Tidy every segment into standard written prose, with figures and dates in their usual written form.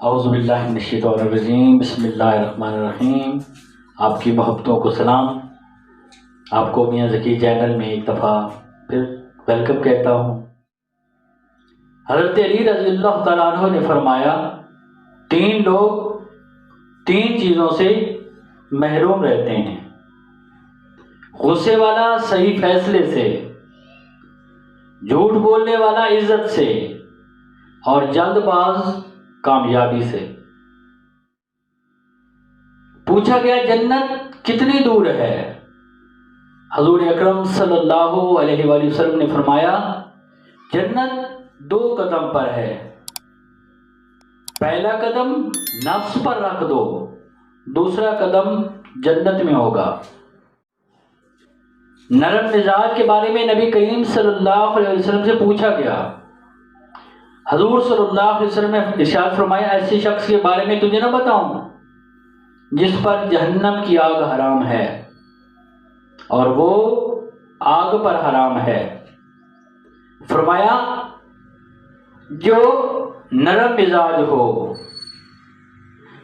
اعوذ باللہ من الشیطان الرجیم، بسم اللہ الرحمن الرحیم۔ آپ کی محبتوں کو سلام۔ آپ کو میاں ذکی چینل میں ایک دفعہ پھر ویلکم کہتا ہوں۔ حضرت علی رضی اللہ تعالیٰ عنہ نے فرمایا، 3 لوگ 3 چیزوں سے محروم رہتے ہیں: غصے والا صحیح فیصلے سے، جھوٹ بولنے والا عزت سے، اور جلد باز کامیابی سے۔ پوچھا گیا جنت کتنی دور ہے؟ حضور اکرم صلی اللہ علیہ وآلہ وسلم نے فرمایا، جنت 2 قدم پر ہے۔ پہلا قدم نفس پر رکھ دو، دوسرا قدم جنت میں ہوگا۔ نرم مزاج کے بارے میں نبی کریم صلی اللہ علیہ وسلم سے پوچھا گیا۔ حضور صلی اللہ علیہ وسلم نے ارشاد فرمایا، ایسے شخص کے بارے میں تجھے نہ بتاؤں جس پر جہنم کی آگ حرام ہے اور وہ آگ پر حرام ہے۔ فرمایا، جو نرم مزاج ہو،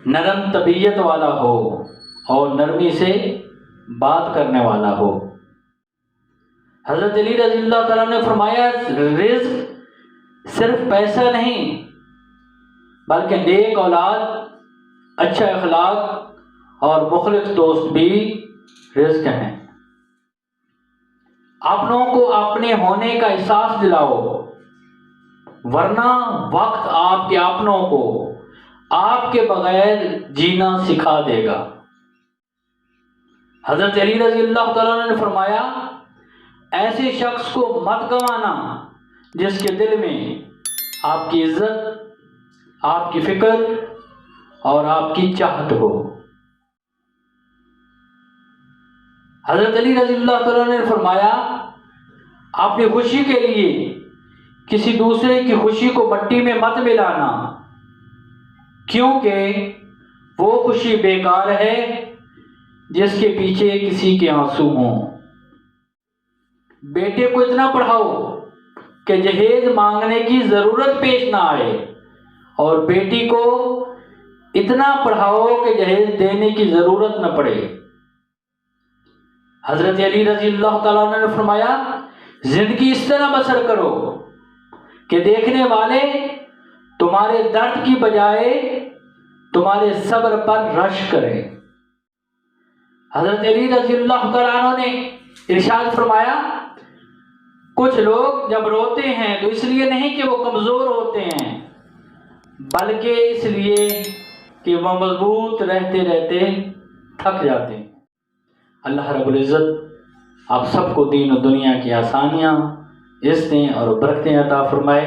نرم طبیعت والا ہو اور نرمی سے بات کرنے والا ہو۔ حضرت علی رضی اللہ تعالیٰ نے فرمایا، رزق صرف پیسہ نہیں بلکہ نیک اولاد، اچھا اخلاق اور مخلص دوست بھی رزق ہیں۔ اپنوں کو اپنے ہونے کا احساس دلاؤ، ورنہ وقت آپ کے اپنوں کو آپ کے بغیر جینا سکھا دے گا۔ حضرت علی رضی اللہ تعالیٰ نے فرمایا، ایسے شخص کو مت گنوانا جس کے دل میں آپ کی عزت، آپ کی فکر اور آپ کی چاہت ہو۔ حضرت علی رضی اللہ تعالیٰ نے فرمایا، اپنی خوشی کے لیے کسی دوسرے کی خوشی کو مٹی میں مت ملانا، کیونکہ وہ خوشی بیکار ہے جس کے پیچھے کسی کے آنسو ہوں۔ بیٹے کو اتنا پڑھاؤ کہ جہیز مانگنے کی ضرورت پیش نہ آئے، اور بیٹی کو اتنا پڑھاؤ کہ جہیز دینے کی ضرورت نہ پڑے۔ حضرت علی رضی اللہ تعالیٰ نے فرمایا، زندگی اس طرح بسر کرو کہ دیکھنے والے تمہارے درد کی بجائے تمہارے صبر پر رشک کریں۔ حضرت علی رضی اللہ تعالیٰ عنہ نے ارشاد فرمایا، کچھ لوگ جب روتے ہیں تو اس لیے نہیں کہ وہ کمزور ہوتے ہیں، بلکہ اس لیے کہ وہ مضبوط رہتے رہتے تھک جاتے ہیں۔ اللہ رب العزت آپ سب کو دین و دنیا کی آسانیاں، عزتیں اور برکتیں عطا فرمائے۔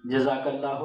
جزاک اللہ۔